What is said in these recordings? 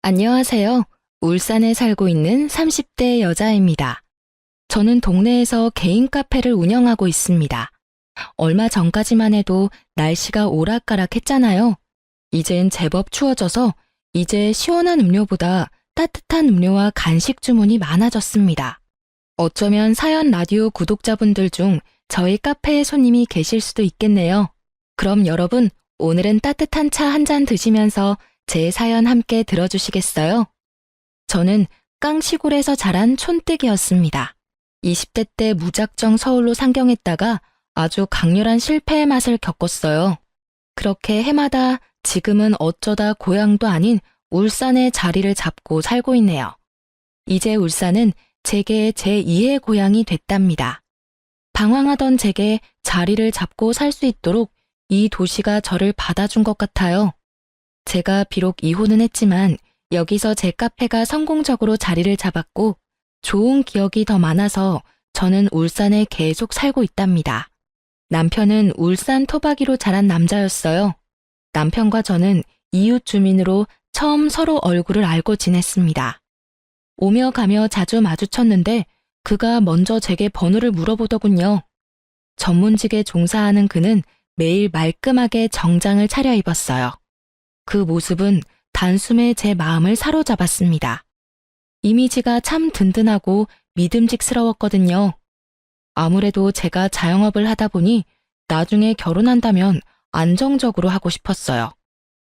안녕하세요. 울산에 살고 있는 30대 여자입니다. 저는 동네에서 개인 카페를 운영하고 있습니다. 얼마 전까지만 해도 날씨가 오락가락했잖아요. 이젠 제법 추워져서 이제 시원한 음료보다 따뜻한 음료와 간식 주문이 많아졌습니다. 어쩌면 사연 라디오 구독자분들 중 저희 카페에 손님이 계실 수도 있겠네요. 그럼 여러분, 오늘은 따뜻한 차 한 잔 드시면서 제 사연 함께 들어주시겠어요? 저는 깡시골에서 자란 촌뜨기였습니다. 20대 때 무작정 서울로 상경했다가 아주 강렬한 실패의 맛을 겪었어요. 그렇게 해마다 지금은 어쩌다 고향도 아닌 울산에 자리를 잡고 살고 있네요. 이제 울산은 제게 제2의 고향이 됐답니다. 방황하던 제게 자리를 잡고 살 수 있도록 이 도시가 저를 받아준 것 같아요. 제가 비록 이혼은 했지만 여기서 제 카페가 성공적으로 자리를 잡았고 좋은 기억이 더 많아서 저는 울산에 계속 살고 있답니다. 남편은 울산 토박이로 자란 남자였어요. 남편과 저는 이웃 주민으로 처음 서로 얼굴을 알고 지냈습니다. 오며 가며 자주 마주쳤는데 그가 먼저 제게 번호를 물어보더군요. 전문직에 종사하는 그는 매일 말끔하게 정장을 차려입었어요. 그 모습은 단숨에 제 마음을 사로잡았습니다. 이미지가 참 든든하고 믿음직스러웠거든요. 아무래도 제가 자영업을 하다 보니 나중에 결혼한다면 안정적으로 하고 싶었어요.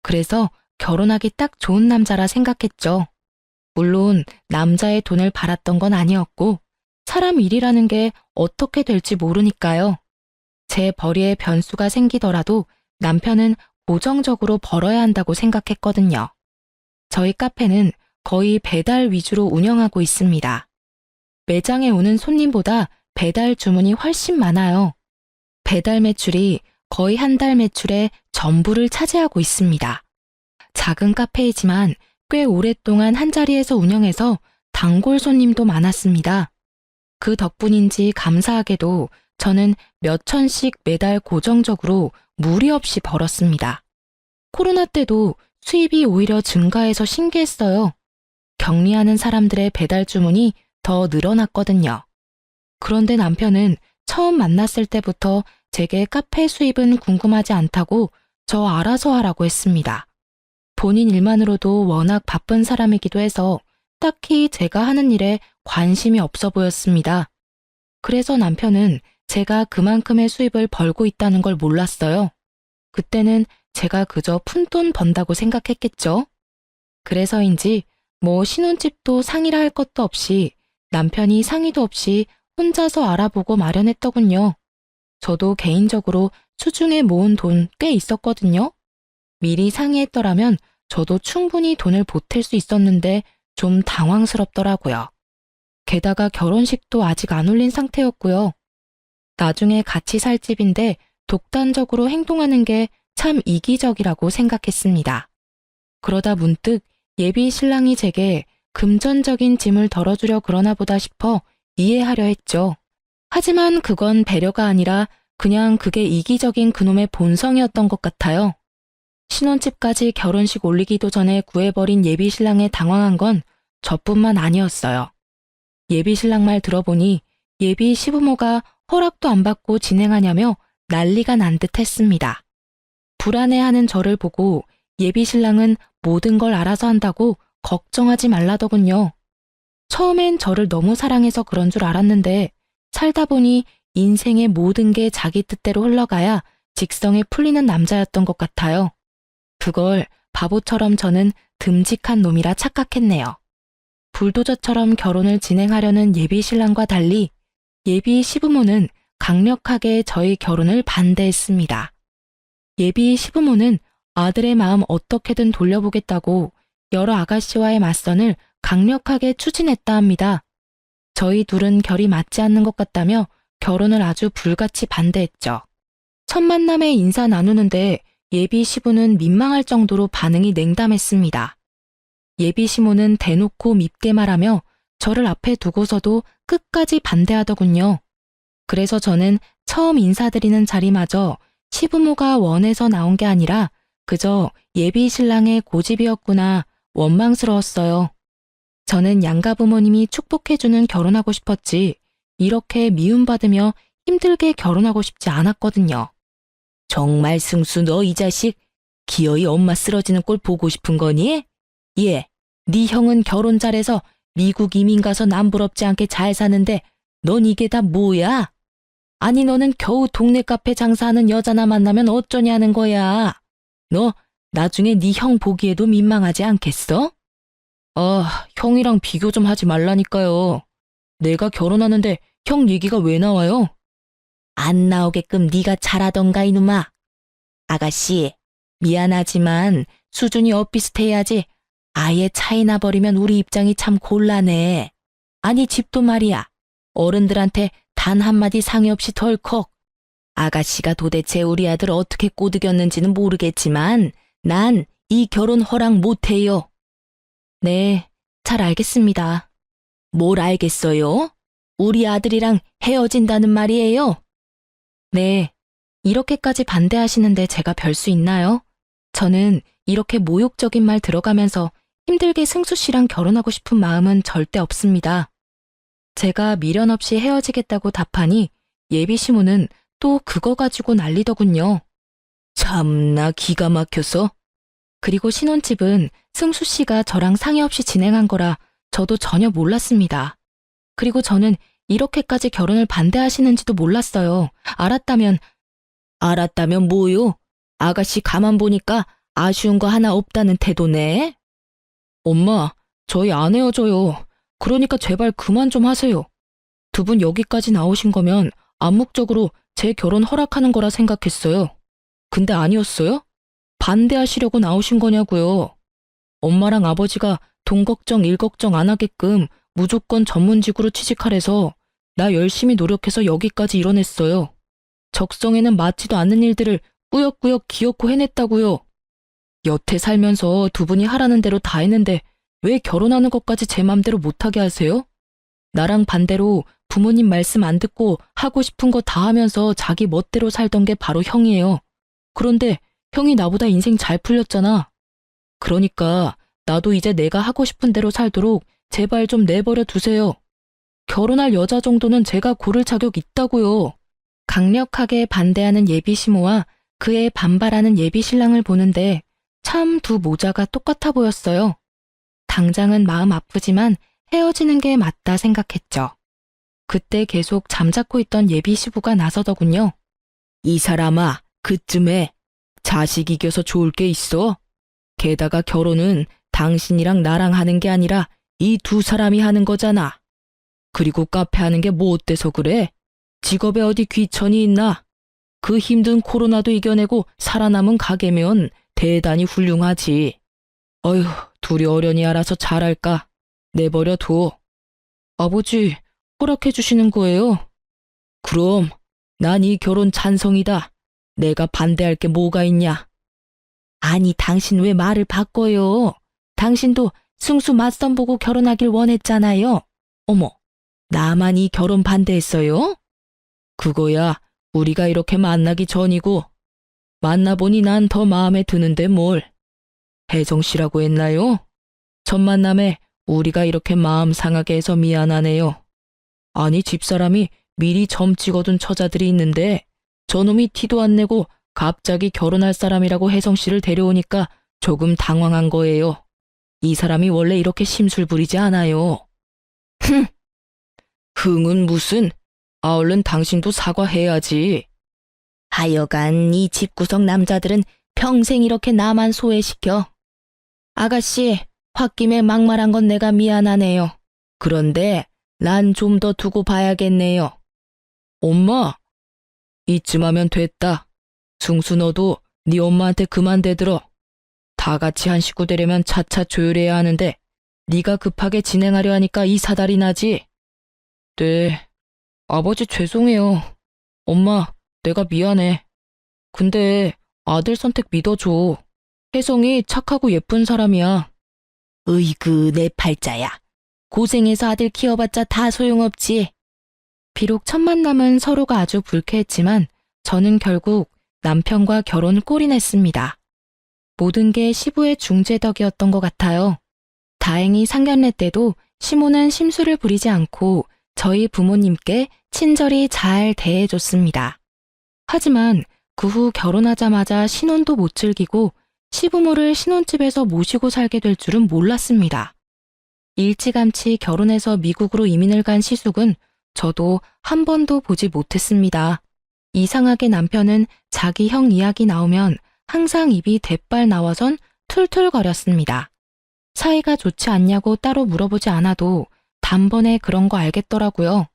그래서 결혼하기 딱 좋은 남자라 생각했죠. 물론 남자의 돈을 바랐던 건 아니었고 사람 일이라는 게 어떻게 될지 모르니까요. 제 벌이에 변수가 생기더라도 남편은 고정적으로 벌어야 한다고 생각했거든요. 저희 카페는 거의 배달 위주로 운영하고 있습니다. 매장에 오는 손님보다 배달 주문이 훨씬 많아요. 배달 매출이 거의 한 달 매출의 전부를 차지하고 있습니다. 작은 카페이지만 꽤 오랫동안 한자리에서 운영해서 단골 손님도 많았습니다. 그 덕분인지 감사하게도 저는 몇 천씩 매달 고정적으로 무리 없이 벌었습니다. 코로나 때도 수입이 오히려 증가해서 신기했어요. 격리하는 사람들의 배달 주문이 더 늘어났거든요. 그런데 남편은 처음 만났을 때부터 제게 카페 수입은 궁금하지 않다고 저 알아서 하라고 했습니다. 본인 일만으로도 워낙 바쁜 사람이기도 해서 딱히 제가 하는 일에 관심이 없어 보였습니다. 그래서 남편은 제가 그만큼의 수입을 벌고 있다는 걸 몰랐어요. 그때는 제가 그저 푼돈 번다고 생각했겠죠. 그래서인지 신혼집도 상의라 할 것도 없이 남편이 상의도 없이 혼자서 알아보고 마련했더군요. 저도 개인적으로 수중에 모은 돈 꽤 있었거든요. 미리 상의했더라면 저도 충분히 돈을 보탤 수 있었는데 좀 당황스럽더라고요. 게다가 결혼식도 아직 안 올린 상태였고요. 나중에 같이 살 집인데 독단적으로 행동하는 게 참 이기적이라고 생각했습니다. 그러다 문득 예비 신랑이 제게 금전적인 짐을 덜어주려 그러나 보다 싶어 이해하려 했죠. 하지만 그건 배려가 아니라 그냥 그게 이기적인 그놈의 본성이었던 것 같아요. 신혼집까지 결혼식 올리기도 전에 구해버린 예비 신랑에 당황한 건 저뿐만 아니었어요. 예비 신랑 말 들어보니 예비 시부모가 허락도 안 받고 진행하냐며 난리가 난 듯 했습니다. 불안해하는 저를 보고 예비 신랑은 모든 걸 알아서 한다고 걱정하지 말라더군요. 처음엔 저를 너무 사랑해서 그런 줄 알았는데 살다 보니 인생의 모든 게 자기 뜻대로 흘러가야 직성에 풀리는 남자였던 것 같아요. 그걸 바보처럼 저는 듬직한 놈이라 착각했네요. 불도저처럼 결혼을 진행하려는 예비 신랑과 달리 예비 시부모는 강력하게 저희 결혼을 반대했습니다. 예비 시부모는 아들의 마음 어떻게든 돌려보겠다고 여러 아가씨와의 맞선을 강력하게 추진했다 합니다. 저희 둘은 결이 맞지 않는 것 같다며 결혼을 아주 불같이 반대했죠. 첫 만남에 인사 나누는데 예비 시부는 민망할 정도로 반응이 냉담했습니다. 예비 시모는 대놓고 밉게 말하며 저를 앞에 두고서도 끝까지 반대하더군요. 그래서 저는 처음 인사드리는 자리마저 시부모가 원해서 나온 게 아니라 그저 예비 신랑의 고집이었구나 원망스러웠어요. 저는 양가 부모님이 축복해주는 결혼하고 싶었지, 이렇게 미움받으며 힘들게 결혼하고 싶지 않았거든요. 정말 승수 너 이 자식, 기어이 엄마 쓰러지는 꼴 보고 싶은 거니? 예, 네 형은 결혼 잘해서 미국 이민 가서 남부럽지 않게 잘 사는데 넌 이게 다 뭐야? 아니 너는 겨우 동네 카페 장사하는 여자나 만나면 어쩌냐는 거야. 너 나중에 네 형 보기에도 민망하지 않겠어? 형이랑 비교 좀 하지 말라니까요. 내가 결혼하는데 형 얘기가 왜 나와요? 안 나오게끔 네가 잘하던가 이놈아. 아가씨, 미안하지만 수준이 엇비슷해야지. 아예 차이 나버리면 우리 입장이 참 곤란해. 아니 집도 말이야. 어른들한테 단 한마디 상의 없이 덜컥. 아가씨가 도대체 우리 아들 어떻게 꼬드겼는지는 모르겠지만 난 이 결혼 허락 못해요. 네, 잘 알겠습니다. 뭘 알겠어요? 우리 아들이랑 헤어진다는 말이에요? 네, 이렇게까지 반대하시는데 제가 별 수 있나요? 저는 이렇게 모욕적인 말 들어가면서 힘들게 승수 씨랑 결혼하고 싶은 마음은 절대 없습니다. 제가 미련 없이 헤어지겠다고 답하니 예비 시모는 또 그거 가지고 난리더군요. 참나 기가 막혀서. 그리고 신혼집은 승수 씨가 저랑 상의 없이 진행한 거라 저도 전혀 몰랐습니다. 그리고 저는 이렇게까지 결혼을 반대하시는지도 몰랐어요. 알았다면 뭐요? 아가씨 가만 보니까 아쉬운 거 하나 없다는 태도네. 엄마, 저희 안 헤어져요. 그러니까 제발 그만 좀 하세요. 두 분 여기까지 나오신 거면 암묵적으로 제 결혼 허락하는 거라 생각했어요. 근데 아니었어요? 반대하시려고 나오신 거냐고요. 엄마랑 아버지가 돈 걱정, 일 걱정 안 하게끔 무조건 전문직으로 취직하래서 나 열심히 노력해서 여기까지 이뤄냈어요. 적성에는 맞지도 않는 일들을 꾸역꾸역 기어코 해냈다고요. 여태 살면서 두 분이 하라는 대로 다 했는데 왜 결혼하는 것까지 제 맘대로 못하게 하세요? 나랑 반대로 부모님 말씀 안 듣고 하고 싶은 거 다 하면서 자기 멋대로 살던 게 바로 형이에요. 그런데 형이 나보다 인생 잘 풀렸잖아. 그러니까 나도 이제 내가 하고 싶은 대로 살도록 제발 좀 내버려 두세요. 결혼할 여자 정도는 제가 고를 자격 있다고요. 강력하게 반대하는 예비 시모와 그에 반발하는 예비 신랑을 보는데 참 두 모자가 똑같아 보였어요. 당장은 마음 아프지만 헤어지는 게 맞다 생각했죠. 그때 계속 잠자코 있던 예비 시부가 나서더군요. 이 사람아, 그쯤에 자식 이겨서 좋을 게 있어? 게다가 결혼은 당신이랑 나랑 하는 게 아니라 이 두 사람이 하는 거잖아. 그리고 카페 하는 게 뭐 어때서 그래? 직업에 어디 귀천이 있나? 그 힘든 코로나도 이겨내고 살아남은 가게면 대단히 훌륭하지. 어휴, 둘이 어련히 알아서 잘할까? 내버려 둬. 아버지, 허락해 주시는 거예요? 그럼, 난 이 결혼 찬성이다. 내가 반대할 게 뭐가 있냐? 아니, 당신 왜 말을 바꿔요? 당신도 승수 맞선 보고 결혼하길 원했잖아요. 어머, 나만 이 결혼 반대했어요? 그거야, 우리가 이렇게 만나기 전이고, 만나보니 난 더 마음에 드는데 뭘. 혜정 씨라고 했나요? 첫 만남에 우리가 이렇게 마음 상하게 해서 미안하네요. 아니, 집사람이 미리 점 찍어둔 처자들이 있는데 저놈이 티도 안 내고 갑자기 결혼할 사람이라고 혜성 씨를 데려오니까 조금 당황한 거예요. 이 사람이 원래 이렇게 심술 부리지 않아요. 흥! 흥은 무슨? 얼른 당신도 사과해야지. 하여간 이 집구석 남자들은 평생 이렇게 나만 소외시켜. 아가씨, 홧김에 막말한 건 내가 미안하네요. 그런데 난 좀 더 두고 봐야겠네요. 엄마, 이쯤 하면 됐다. 승수 너도 네 엄마한테 그만 대들어. 다 같이 한 식구 되려면 차차 조율해야 하는데 네가 급하게 진행하려 하니까 이 사달이 나지. 네, 아버지 죄송해요. 엄마, 내가 미안해. 근데 아들 선택 믿어줘. 혜성이 착하고 예쁜 사람이야. 으이그 내 팔자야. 고생해서 아들 키워봤자 다 소용없지. 비록 첫 만남은 서로가 아주 불쾌했지만 저는 결국 남편과 결혼 꼴이 냈습니다. 모든 게 시부의 중재덕이었던 것 같아요. 다행히 상견례 때도 시모는 심술을 부리지 않고 저희 부모님께 친절히 잘 대해줬습니다. 하지만 그 후 결혼하자마자 신혼도 못 즐기고 시부모를 신혼집에서 모시고 살게 될 줄은 몰랐습니다. 일찌감치 결혼해서 미국으로 이민을 간 시숙은 저도 한 번도 보지 못했습니다. 이상하게 남편은 자기 형 이야기 나오면 항상 입이 대빨 나와선 툴툴거렸습니다. 사이가 좋지 않냐고 따로 물어보지 않아도 단번에 그런 거 알겠더라고요.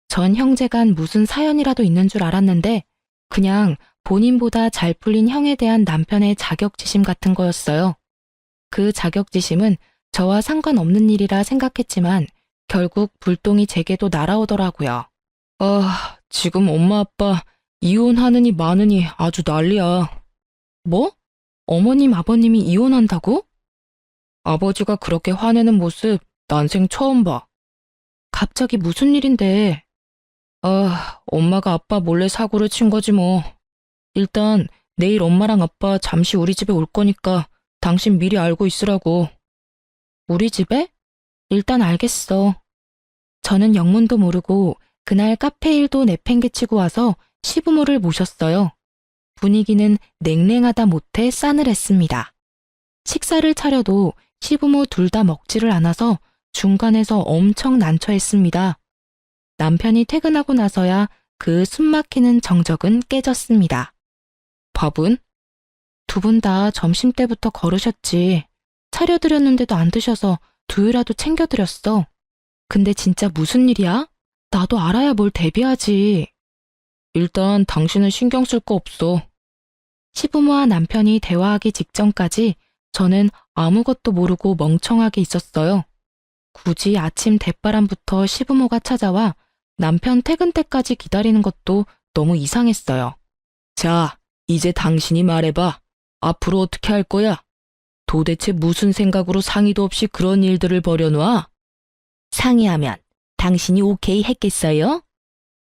전 형제간 무슨 사연이라도 있는 줄 알았는데 그냥 본인보다 잘 풀린 형에 대한 남편의 자격지심 같은 거였어요. 그 자격지심은 저와 상관없는 일이라 생각했지만 결국 불똥이 제게도 날아오더라고요. 지금 엄마 아빠 이혼하느니 마느니 아주 난리야. 뭐? 어머님 아버님이 이혼한다고? 아버지가 그렇게 화내는 모습 난생 처음 봐. 갑자기 무슨 일인데? 엄마가 아빠 몰래 사고를 친 거지 뭐. 일단 내일 엄마랑 아빠 잠시 우리 집에 올 거니까 당신 미리 알고 있으라고. 우리 집에? 일단 알겠어. 저는 영문도 모르고 그날 카페 일도 내팽개치고 와서 시부모를 모셨어요. 분위기는 냉랭하다 못해 싸늘했습니다. 식사를 차려도 시부모 둘 다 먹지를 않아서 중간에서 엄청 난처했습니다. 남편이 퇴근하고 나서야 그 숨막히는 정적은 깨졌습니다. 밥은? 두 분 다 점심때부터 걸으셨지. 차려드렸는데도 안 드셔서 두유라도 챙겨드렸어. 근데 진짜 무슨 일이야? 나도 알아야 뭘 대비하지. 일단 당신은 신경 쓸 거 없어. 시부모와 남편이 대화하기 직전까지 저는 아무것도 모르고 멍청하게 있었어요. 굳이 아침 대바람부터 시부모가 찾아와 남편 퇴근 때까지 기다리는 것도 너무 이상했어요. 자, 이제 당신이 말해봐. 앞으로 어떻게 할 거야? 도대체 무슨 생각으로 상의도 없이 그런 일들을 벌여놔? 상의하면 당신이 오케이 했겠어요?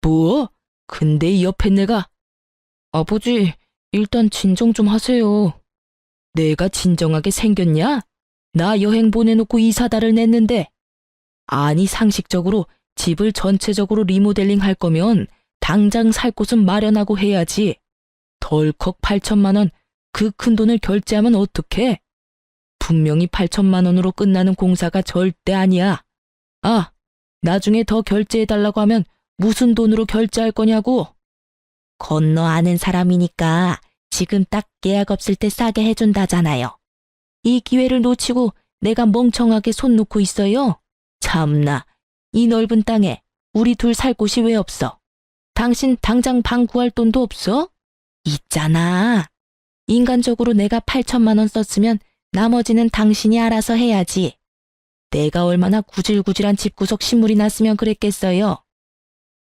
뭐? 근데 이 옆에 내가. 아버지, 일단 진정 좀 하세요. 내가 진정하게 생겼냐? 나 여행 보내놓고 이사다를 냈는데. 아니, 상식적으로 집을 전체적으로 리모델링 할 거면 당장 살 곳은 마련하고 해야지. 덜컥 8천만 원, 그 큰 돈을 결제하면 어떡해? 분명히 8천만 원으로 끝나는 공사가 절대 아니야. 아, 나중에 더 결제해달라고 하면 무슨 돈으로 결제할 거냐고. 건너 아는 사람이니까 지금 딱 계약 없을 때 싸게 해준다잖아요. 이 기회를 놓치고 내가 멍청하게 손 놓고 있어요. 참나, 이 넓은 땅에 우리 둘 살 곳이 왜 없어? 당신 당장 방 구할 돈도 없어? 있잖아. 인간적으로 내가 8천만 원 썼으면 나머지는 당신이 알아서 해야지. 내가 얼마나 구질구질한 집구석 신물이 났으면 그랬겠어요.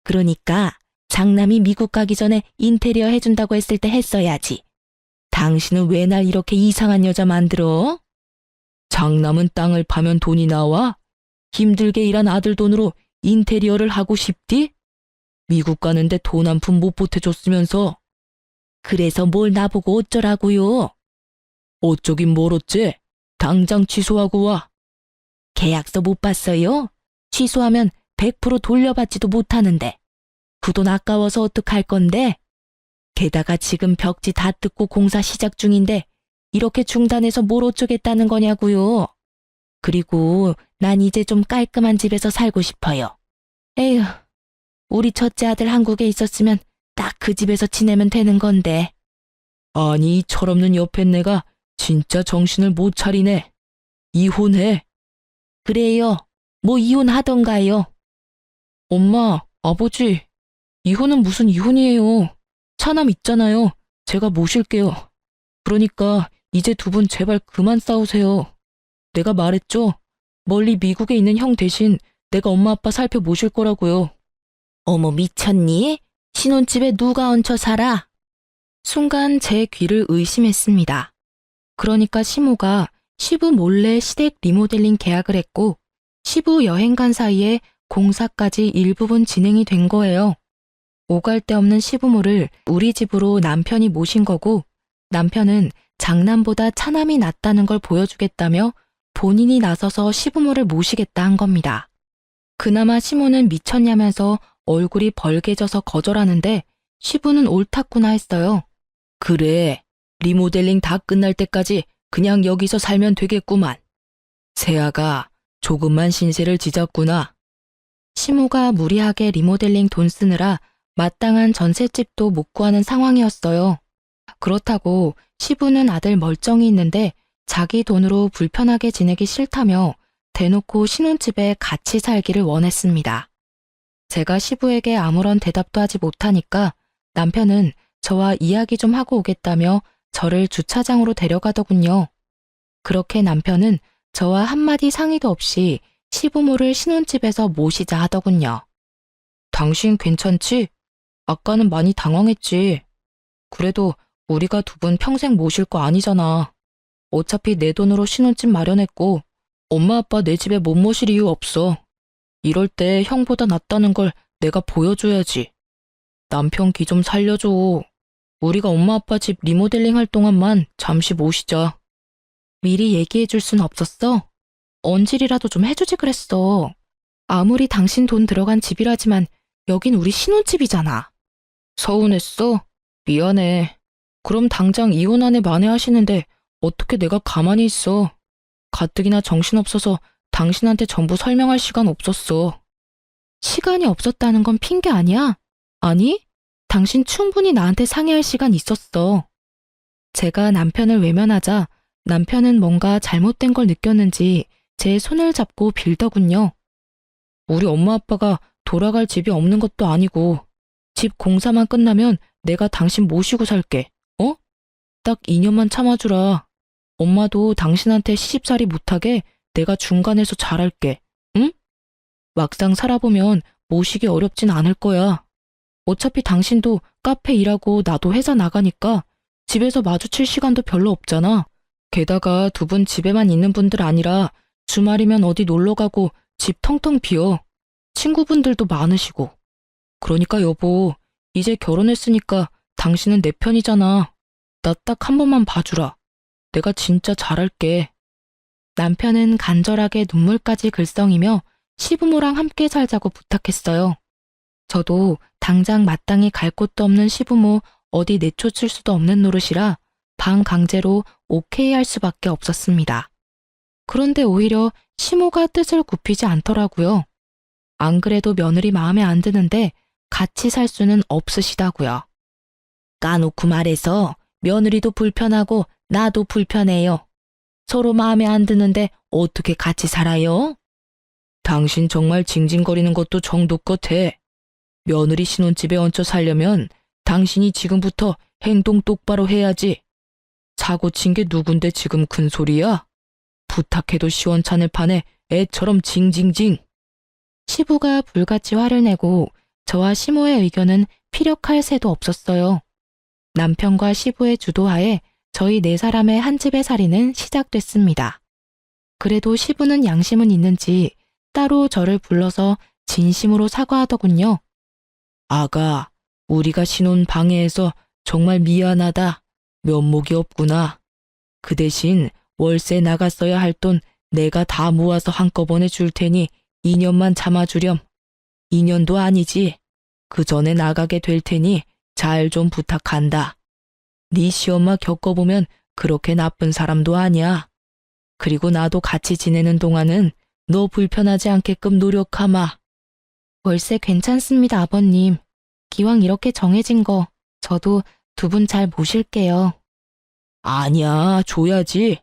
그러니까 장남이 미국 가기 전에 인테리어 해준다고 했을 때 했어야지. 당신은 왜 날 이렇게 이상한 여자 만들어? 장남은 땅을 파면 돈이 나와? 힘들게 일한 아들 돈으로 인테리어를 하고 싶디? 미국 가는데 돈 한 푼 못 보태줬으면서. 그래서 뭘 나보고 어쩌라고요? 어쩌긴 뭘 어째? 당장 취소하고 와. 계약서 못 봤어요? 취소하면 100% 돌려받지도 못하는데. 그 돈 아까워서 어떡할 건데? 게다가 지금 벽지 다 뜯고 공사 시작 중인데 이렇게 중단해서 뭘 어쩌겠다는 거냐고요. 그리고 난 이제 좀 깔끔한 집에서 살고 싶어요. 에휴, 우리 첫째 아들 한국에 있었으면 딱 그 집에서 지내면 되는 건데. 아니, 이 철없는 옆에 내가 진짜 정신을 못 차리네. 이혼해. 그래요. 뭐 이혼하던가요. 엄마, 아버지, 이혼은 무슨 이혼이에요. 차남 있잖아요. 제가 모실게요. 그러니까 이제 두 분 제발 그만 싸우세요. 내가 말했죠? 멀리 미국에 있는 형 대신 내가 엄마 아빠 살펴 모실 거라고요. 어머, 미쳤니? 신혼집에 누가 얹혀 살아? 순간 제 귀를 의심했습니다. 그러니까 시모가 시부 몰래 시댁 리모델링 계약을 했고 시부 여행 간 사이에 공사까지 일부분 진행이 된 거예요. 오갈 데 없는 시부모를 우리 집으로 남편이 모신 거고 남편은 장남보다 차남이 낫다는 걸 보여주겠다며 본인이 나서서 시부모를 모시겠다 한 겁니다. 그나마 시모는 미쳤냐면서 얼굴이 벌개져서 거절하는데 시부는 옳았구나 했어요. 그래, 리모델링 다 끝날 때까지 그냥 여기서 살면 되겠구만. 세아가 조금만 신세를 지졌구나. 시모가 무리하게 리모델링 돈 쓰느라 마땅한 전셋집도 못 구하는 상황이었어요. 그렇다고 시부는 아들 멀쩡히 있는데 자기 돈으로 불편하게 지내기 싫다며 대놓고 신혼집에 같이 살기를 원했습니다. 제가 시부에게 아무런 대답도 하지 못하니까 남편은 저와 이야기 좀 하고 오겠다며 저를 주차장으로 데려가더군요. 그렇게 남편은 저와 한마디 상의도 없이 시부모를 신혼집에서 모시자 하더군요. 당신 괜찮지? 아까는 많이 당황했지. 그래도 우리가 두 분 평생 모실 거 아니잖아. 어차피 내 돈으로 신혼집 마련했고 엄마 아빠 내 집에 못 모실 이유 없어. 이럴 때 형보다 낫다는 걸 내가 보여줘야지. 남편 기 좀 살려줘. 우리가 엄마 아빠 집 리모델링 할 동안만 잠시 모시자. 미리 얘기해줄 순 없었어? 언질이라도 좀 해주지 그랬어. 아무리 당신 돈 들어간 집이라지만 여긴 우리 신혼집이잖아. 서운했어? 미안해. 그럼 당장 이혼 안에 만회하시는데 어떻게 내가 가만히 있어. 가뜩이나 정신없어서 당신한테 전부 설명할 시간 없었어. 시간이 없었다는 건 핑계 아니야? 아니, 당신 충분히 나한테 상의할 시간 있었어. 제가 남편을 외면하자 남편은 뭔가 잘못된 걸 느꼈는지 제 손을 잡고 빌더군요. 우리 엄마 아빠가 돌아갈 집이 없는 것도 아니고 집 공사만 끝나면 내가 당신 모시고 살게. 어? 딱 2년만 참아주라. 엄마도 당신한테 시집살이 못하게 내가 중간에서 잘할게. 응? 막상 살아보면 모시기 어렵진 않을 거야. 어차피 당신도 카페 일하고 나도 회사 나가니까 집에서 마주칠 시간도 별로 없잖아. 게다가 두 분 집에만 있는 분들 아니라 주말이면 어디 놀러 가고 집 텅텅 비어. 친구분들도 많으시고. 그러니까 여보, 이제 결혼했으니까 당신은 내 편이잖아. 나 딱 한 번만 봐주라. 내가 진짜 잘할게. 남편은 간절하게 눈물까지 글썽이며 시부모랑 함께 살자고 부탁했어요. 저도 당장 마땅히 갈 곳도 없는 시부모 어디 내쫓을 수도 없는 노릇이라 방 강제로 오케이 할 수밖에 없었습니다. 그런데 오히려 시모가 뜻을 굽히지 않더라고요. 안 그래도 며느리 마음에 안 드는데 같이 살 수는 없으시다고요. 까놓고 말해서 며느리도 불편하고 나도 불편해요. 서로 마음에 안 드는데 어떻게 같이 살아요? 당신 정말 징징거리는 것도 정도껏 해. 며느리 신혼집에 얹혀 살려면 당신이 지금부터 행동 똑바로 해야지. 사고 친 게 누군데 지금 큰 소리야? 부탁해도 시원찮을 판에 애처럼 징징징. 시부가 불같이 화를 내고 저와 시모의 의견은 피력할 새도 없었어요. 남편과 시부의 주도하에 저희 네 사람의 한 집의 살이는 시작됐습니다. 그래도 시부는 양심은 있는지 따로 저를 불러서 진심으로 사과하더군요. 아가, 우리가 신혼 방해해서 정말 미안하다. 면목이 없구나. 그 대신 월세 나갔어야 할 돈 내가 다 모아서 한꺼번에 줄 테니 2년만 참아주렴. 2년도 아니지. 그 전에 나가게 될 테니 잘 좀 부탁한다. 네 시엄마 겪어보면 그렇게 나쁜 사람도 아니야. 그리고 나도 같이 지내는 동안은 너 불편하지 않게끔 노력하마. 월세 괜찮습니다, 아버님. 기왕 이렇게 정해진 거 저도 두 분 잘 모실게요. 아니야, 줘야지.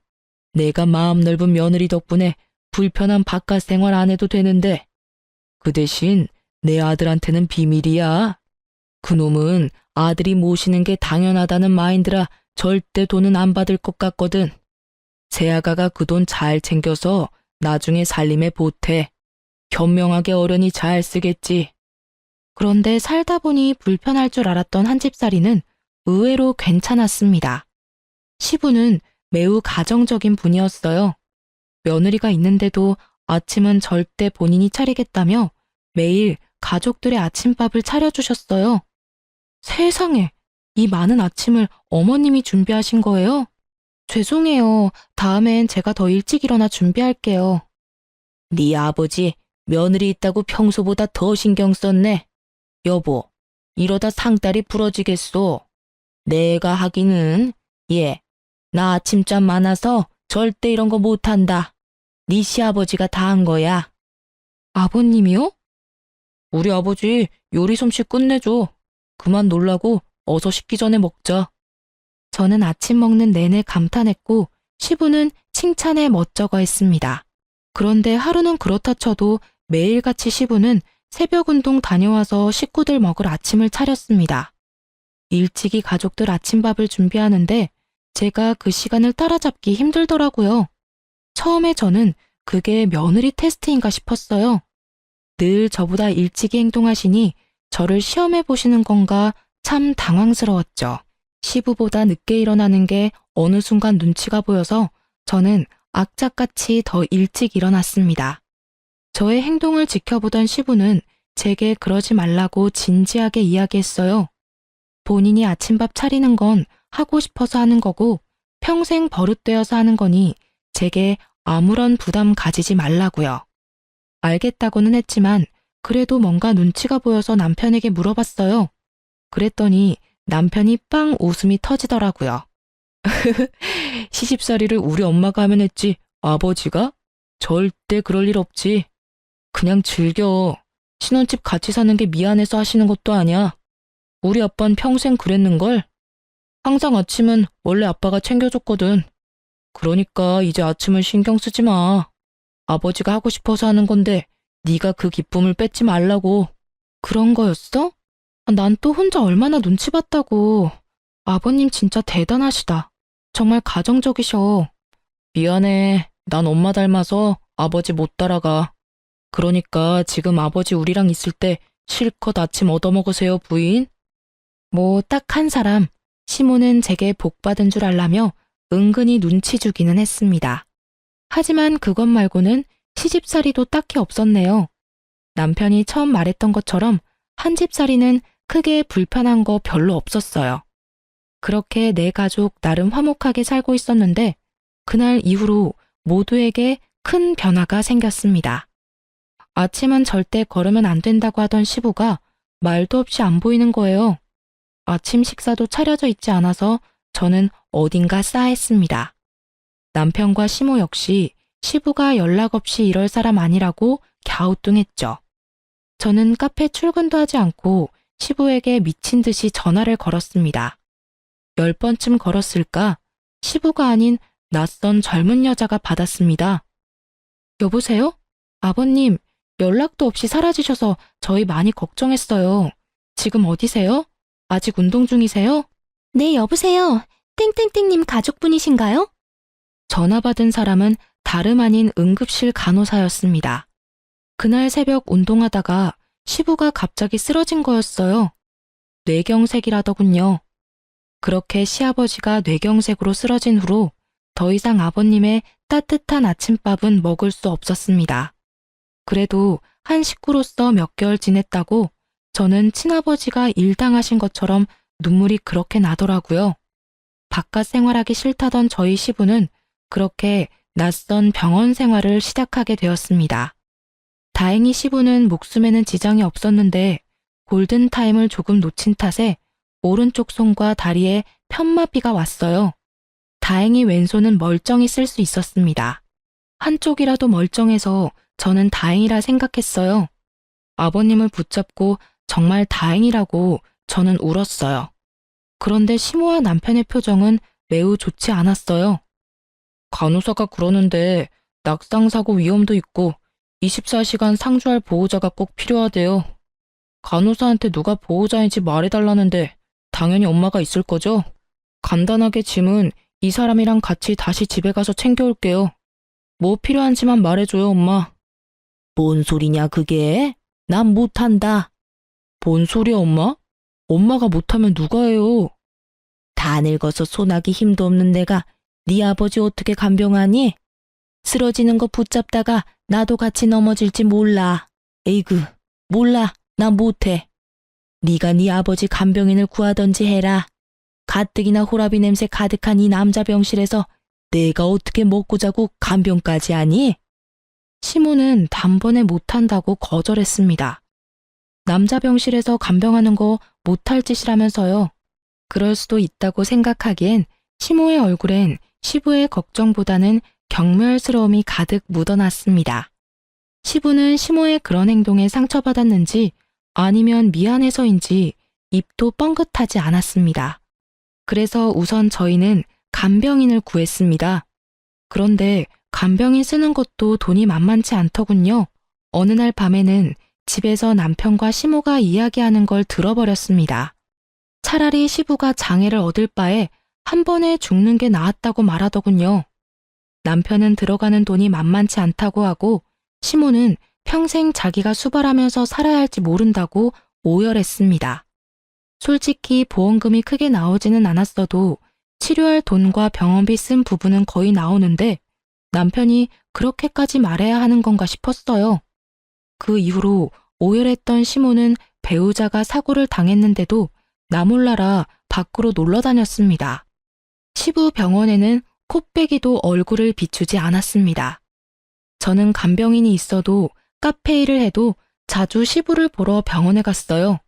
내가 마음 넓은 며느리 덕분에 불편한 바깥 생활 안 해도 되는데. 그 대신 내 아들한테는 비밀이야. 그놈은 아들이 모시는 게 당연하다는 마인드라 절대 돈은 안 받을 것 같거든. 새아가가 그 돈 잘 챙겨서 나중에 살림에 보태. 현명하게 어련히 잘 쓰겠지. 그런데 살다 보니 불편할 줄 알았던 한 집살이는 의외로 괜찮았습니다. 시부는 매우 가정적인 분이었어요. 며느리가 있는데도 아침은 절대 본인이 차리겠다며 매일 가족들의 아침밥을 차려주셨어요. 세상에, 이 많은 아침을 어머님이 준비하신 거예요? 죄송해요. 다음엔 제가 더 일찍 일어나 준비할게요. 네 아버지 며느리 있다고 평소보다 더 신경 썼네. 여보, 이러다 상다리 부러지겠소. 내가 하기는 나 아침잠 많아서 절대 이런 거 못한다. 네 시아버지가 다 한 거야. 아버님이요? 우리 아버지 요리 솜씨 끝내줘. 그만 놀라고 어서 식기 전에 먹자. 저는 아침 먹는 내내 감탄했고 시부는 칭찬에 멋쩍어 했습니다. 그런데 하루는 그렇다 쳐도 매일같이 시부는 새벽 운동 다녀와서 식구들 먹을 아침을 차렸습니다. 일찍이 가족들 아침밥을 준비하는데 제가 그 시간을 따라잡기 힘들더라고요. 처음에 저는 그게 며느리 테스트인가 싶었어요. 늘 저보다 일찍이 행동하시니 저를 시험해 보시는 건가 참 당황스러웠죠. 시부보다 늦게 일어나는 게 어느 순간 눈치가 보여서 저는 악착같이 더 일찍 일어났습니다. 저의 행동을 지켜보던 시부는 제게 그러지 말라고 진지하게 이야기했어요. 본인이 아침밥 차리는 건 하고 싶어서 하는 거고 평생 버릇되어서 하는 거니 제게 아무런 부담 가지지 말라고요. 알겠다고는 했지만 그래도 뭔가 눈치가 보여서 남편에게 물어봤어요. 그랬더니 남편이 빵 웃음이 터지더라고요. 시집살이를 우리 엄마가 하면 했지 아버지가? 절대 그럴 일 없지. 그냥 즐겨. 신혼집 같이 사는 게 미안해서 하시는 것도 아니야. 우리 아빠는 평생 그랬는걸. 항상 아침은 원래 아빠가 챙겨줬거든. 그러니까 이제 아침을 신경 쓰지 마. 아버지가 하고 싶어서 하는 건데 네가 그 기쁨을 뺏지 말라고. 그런 거였어? 난 또 혼자 얼마나 눈치 봤다고. 아버님 진짜 대단하시다. 정말 가정적이셔. 미안해. 난 엄마 닮아서 아버지 못 따라가. 그러니까 지금 아버지 우리랑 있을 때 실컷 아침 얻어먹으세요, 부인. 뭐 딱 한 사람, 시모는 제게 복 받은 줄 알라며 은근히 눈치 주기는 했습니다. 하지만 그것 말고는 시집살이도 딱히 없었네요. 남편이 처음 말했던 것처럼 한 집살이는 크게 불편한 거 별로 없었어요. 그렇게 내 가족 나름 화목하게 살고 있었는데 그날 이후로 모두에게 큰 변화가 생겼습니다. 아침은 절대 걸으면 안 된다고 하던 시부가 말도 없이 안 보이는 거예요. 아침 식사도 차려져 있지 않아서 저는 어딘가 싸했습니다. 남편과 시모 역시 시부가 연락 없이 이럴 사람 아니라고 갸우뚱했죠. 저는 카페 출근도 하지 않고 시부에게 미친 듯이 전화를 걸었습니다. 10번쯤 걸었을까? 시부가 아닌 낯선 젊은 여자가 받았습니다. 여보세요? 아버님, 연락도 없이 사라지셔서 저희 많이 걱정했어요. 지금 어디세요? 아직 운동 중이세요? 네, 여보세요. 땡땡땡님 가족분이신가요? 전화 받은 사람은 다름 아닌 응급실 간호사였습니다. 그날 새벽 운동하다가 시부가 갑자기 쓰러진 거였어요. 뇌경색이라더군요. 그렇게 시아버지가 뇌경색으로 쓰러진 후로 더 이상 아버님의 따뜻한 아침밥은 먹을 수 없었습니다. 그래도 한 식구로서 몇 개월 지냈다고 저는 친아버지가 일당하신 것처럼 눈물이 그렇게 나더라고요. 바깥 생활하기 싫다던 저희 시부는 그렇게 낯선 병원 생활을 시작하게 되었습니다. 다행히 시부는 목숨에는 지장이 없었는데 골든타임을 조금 놓친 탓에 오른쪽 손과 다리에 편마비가 왔어요. 다행히 왼손은 멀쩡히 쓸 수 있었습니다. 한쪽이라도 멀쩡해서 저는 다행이라 생각했어요. 아버님을 붙잡고 정말 다행이라고 저는 울었어요. 그런데 시모와 남편의 표정은 매우 좋지 않았어요. 간호사가 그러는데 낙상사고 위험도 있고 24시간 상주할 보호자가 꼭 필요하대요. 간호사한테 누가 보호자인지 말해달라는데 당연히 엄마가 있을 거죠? 간단하게 짐은 이 사람이랑 같이 다시 집에 가서 챙겨올게요. 뭐 필요한지만 말해줘요, 엄마. 뭔 소리냐, 그게? 난 못한다. 뭔 소리야, 엄마? 엄마가 못하면 누가 해요? 다 늙어서 손하기 힘도 없는 내가 네 아버지 어떻게 간병하니? 쓰러지는 거 붙잡다가 나도 같이 넘어질지 몰라. 에이그, 몰라. 난 못해. 네가 네 아버지 간병인을 구하던지 해라. 가뜩이나 호라비 냄새 가득한 이 남자 병실에서 내가 어떻게 먹고 자고 간병까지 하니? 시모는 단번에 못한다고 거절했습니다. 남자 병실에서 간병하는 거 못할 짓이라면서요. 그럴 수도 있다고 생각하기엔 시모의 얼굴엔 시부의 걱정보다는 경멸스러움이 가득 묻어났습니다. 시부는 시모의 그런 행동에 상처받았는지 아니면 미안해서인지 입도 뻥긋하지 않았습니다. 그래서 우선 저희는 간병인을 구했습니다. 그런데 간병인 쓰는 것도 돈이 만만치 않더군요. 어느 날 밤에는 집에서 남편과 시모가 이야기하는 걸 들어버렸습니다. 차라리 시부가 장애를 얻을 바에 한 번에 죽는 게 나았다고 말하더군요. 남편은 들어가는 돈이 만만치 않다고 하고 시모는 평생 자기가 수발하면서 살아야 할지 모른다고 오열했습니다. 솔직히 보험금이 크게 나오지는 않았어도 치료할 돈과 병원비 쓴 부분은 거의 나오는데 남편이 그렇게까지 말해야 하는 건가 싶었어요. 그 이후로 오열했던 시모는 배우자가 사고를 당했는데도 나 몰라라 밖으로 놀러 다녔습니다. 시부 병원에는 콧배기도 얼굴을 비추지 않았습니다. 저는 간병인이 있어도 카페 일을 해도 자주 시부를 보러 병원에 갔어요.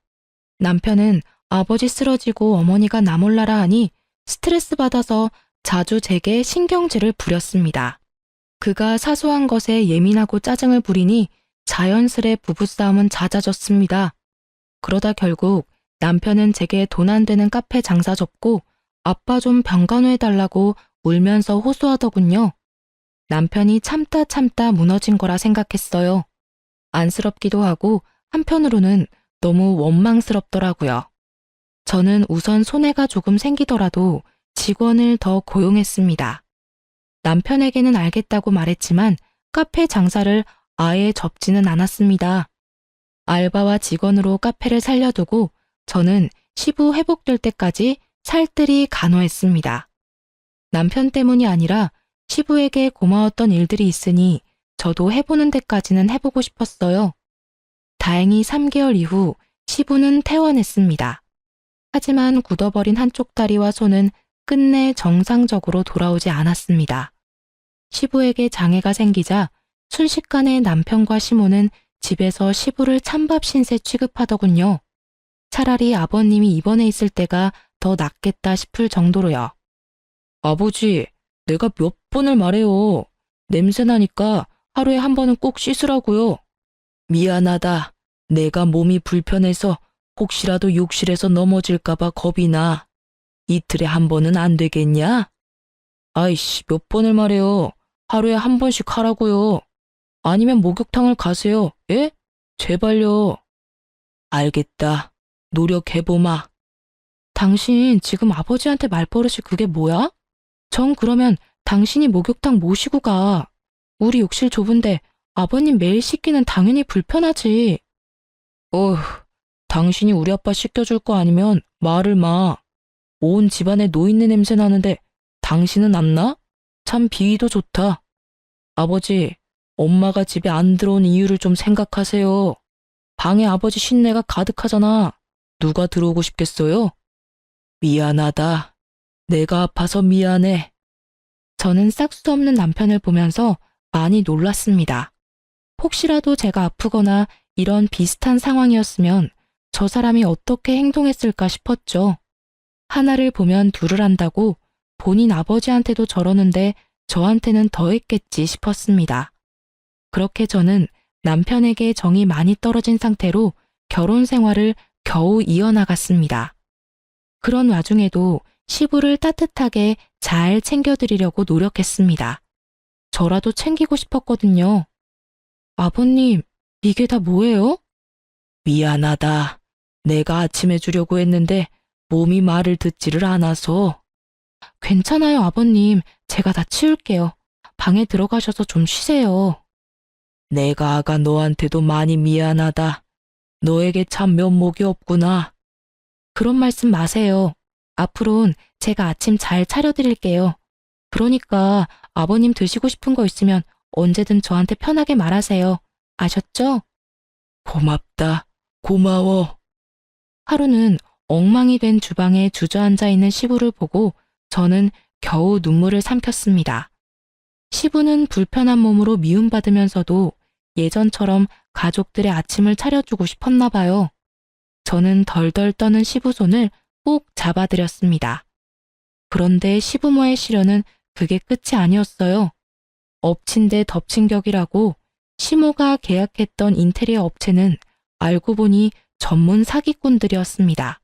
남편은 아버지 쓰러지고 어머니가 나 몰라라 하니 스트레스 받아서 자주 제게 신경질을 부렸습니다. 그가 사소한 것에 예민하고 짜증을 부리니 자연스레 부부싸움은 잦아졌습니다. 그러다 결국 남편은 제게 돈 안 되는 카페 장사 접고 아빠 좀 병간호해달라고 울면서 호소하더군요. 남편이 참다 무너진 거라 생각했어요. 안쓰럽기도 하고 한편으로는 너무 원망스럽더라고요. 저는 우선 손해가 조금 생기더라도 직원을 더 고용했습니다. 남편에게는 알겠다고 말했지만 카페 장사를 아예 접지는 않았습니다. 알바와 직원으로 카페를 살려두고 저는 시부 회복될 때까지 살뜰히 간호했습니다. 남편 때문이 아니라 시부에게 고마웠던 일들이 있으니 저도 해보는 데까지는 해보고 싶었어요. 다행히 3개월 이후 시부는 퇴원했습니다. 하지만 굳어버린 한쪽 다리와 손은 끝내 정상적으로 돌아오지 않았습니다. 시부에게 장애가 생기자 순식간에 남편과 시모는 집에서 시부를 찬밥 신세 취급하더군요. 차라리 아버님이 입원해 있을 때가 더 낫겠다 싶을 정도로요. 아버지, 내가 몇 번을 말해요. 냄새나니까 하루에 한 번은 꼭 씻으라고요. 미안하다. 내가 몸이 불편해서 혹시라도 욕실에서 넘어질까봐 겁이 나. 이틀에 한 번은 안 되겠냐? 아이씨, 몇 번을 말해요. 하루에 한 번씩 하라고요. 아니면 목욕탕을 가세요. 예? 제발요. 알겠다. 노력해보마. 당신 지금 아버지한테 말버릇이 그게 뭐야? 전 그러면 당신이 목욕탕 모시고 가. 우리 욕실 좁은데 아버님 매일 씻기는 당연히 불편하지. 어휴, 당신이 우리 아빠 씻겨줄 거 아니면 말을 마. 온 집안에 노인네 냄새 나는데 당신은 안 나? 참 비위도 좋다. 아버지, 엄마가 집에 안 들어온 이유를 좀 생각하세요. 방에 아버지 신내가 가득하잖아. 누가 들어오고 싶겠어요? 미안하다. 내가 아파서 미안해. 저는 싹수 없는 남편을 보면서 많이 놀랐습니다. 혹시라도 제가 아프거나 이런 비슷한 상황이었으면 저 사람이 어떻게 행동했을까 싶었죠. 하나를 보면 둘을 안다고 본인 아버지한테도 저러는데 저한테는 더 했겠지 싶었습니다. 그렇게 저는 남편에게 정이 많이 떨어진 상태로 결혼 생활을 겨우 이어나갔습니다. 그런 와중에도 시부를 따뜻하게 잘 챙겨드리려고 노력했습니다. 저라도 챙기고 싶었거든요. 아버님, 이게 다 뭐예요? 미안하다. 내가 아침 해주려고 했는데 몸이 말을 듣지를 않아서. 괜찮아요, 아버님. 제가 다 치울게요. 방에 들어가셔서 좀 쉬세요. 내가 아가 너한테도 많이 미안하다. 너에게 참 면목이 없구나. 그런 말씀 마세요. 앞으론 제가 아침 잘 차려드릴게요. 그러니까 아버님 드시고 싶은 거 있으면 언제든 저한테 편하게 말하세요. 아셨죠? 고맙다. 고마워. 하루는 엉망이 된 주방에 주저앉아 있는 시부를 보고 저는 겨우 눈물을 삼켰습니다. 시부는 불편한 몸으로 미움받으면서도 예전처럼 가족들의 아침을 차려주고 싶었나 봐요. 저는 덜덜 떠는 시부 손을 꼭 잡아드렸습니다. 그런데 시부모의 시련은 그게 끝이 아니었어요. 엎친 데 덮친 격이라고 시모가 계약했던 인테리어 업체는 알고 보니 전문 사기꾼들이었습니다.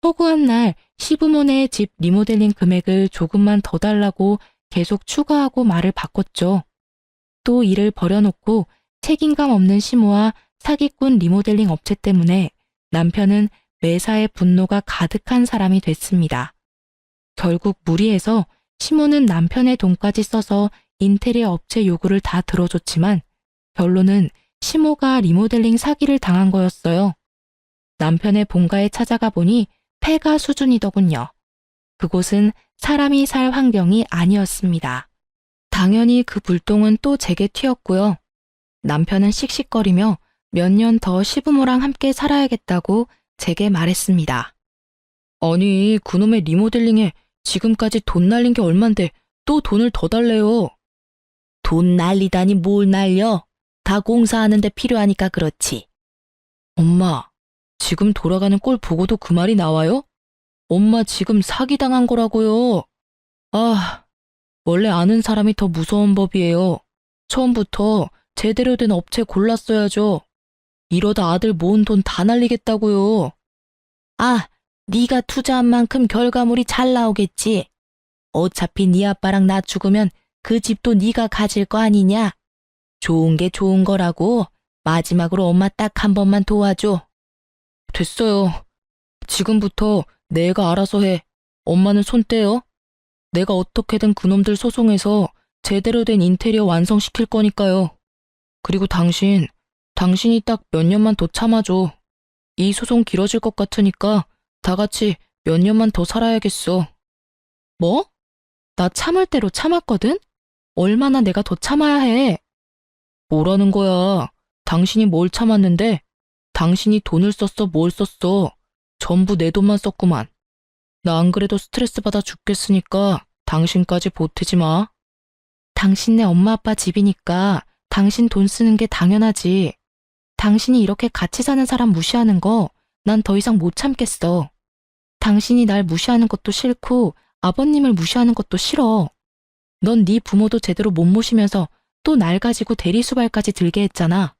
허구한 날 시부모네 집 리모델링 금액을 조금만 더 달라고 계속 추가하고 말을 바꿨죠. 또 일을 버려놓고 책임감 없는 시모와 사기꾼 리모델링 업체 때문에 남편은 매사에 분노가 가득한 사람이 됐습니다. 결국 무리해서 시모는 남편의 돈까지 써서 인테리어 업체 요구를 다 들어줬지만 결론은 시모가 리모델링 사기를 당한 거였어요. 남편의 본가에 찾아가 보니 폐가 수준이더군요. 그곳은 사람이 살 환경이 아니었습니다. 당연히 그 불똥은 또 제게 튀었고요. 남편은 씩씩거리며 몇 년 더 시부모랑 함께 살아야겠다고 제게 말했습니다. 아니, 그놈의 리모델링에 지금까지 돈 날린 게 얼만데 또 돈을 더 달래요. 돈 날리다니 뭘 날려? 다 공사하는데 필요하니까 그렇지. 엄마, 지금 돌아가는 꼴 보고도 그 말이 나와요? 엄마 지금 사기당한 거라고요. 아, 원래 아는 사람이 더 무서운 법이에요. 처음부터 제대로 된 업체 골랐어야죠. 이러다 아들 모은 돈 다 날리겠다고요. 아, 네가 투자한 만큼 결과물이 잘 나오겠지. 어차피 네 아빠랑 나 죽으면 그 집도 네가 가질 거 아니냐? 좋은 게 좋은 거라고. 마지막으로 엄마 딱 한 번만 도와줘. 됐어요. 지금부터 내가 알아서 해. 엄마는 손 떼요. 내가 어떻게든 그놈들 소송해서 제대로 된 인테리어 완성시킬 거니까요. 그리고 당신이 딱 몇 년만 더 참아줘. 이 소송 길어질 것 같으니까 다 같이 몇 년만 더 살아야겠어. 뭐? 나 참을 대로 참았거든? 얼마나 내가 더 참아야 해? 뭐라는 거야? 당신이 뭘 참았는데? 당신이 돈을 썼어, 뭘 썼어? 전부 내 돈만 썼구만. 나 안 그래도 스트레스 받아 죽겠으니까 당신까지 보태지 마. 당신네 엄마 아빠 집이니까 당신 돈 쓰는 게 당연하지. 당신이 이렇게 같이 사는 사람 무시하는 거 난 더 이상 못 참겠어. 당신이 날 무시하는 것도 싫고 아버님을 무시하는 것도 싫어. 넌 네 부모도 제대로 못 모시면서 또 날 가지고 대리수발까지 들게 했잖아.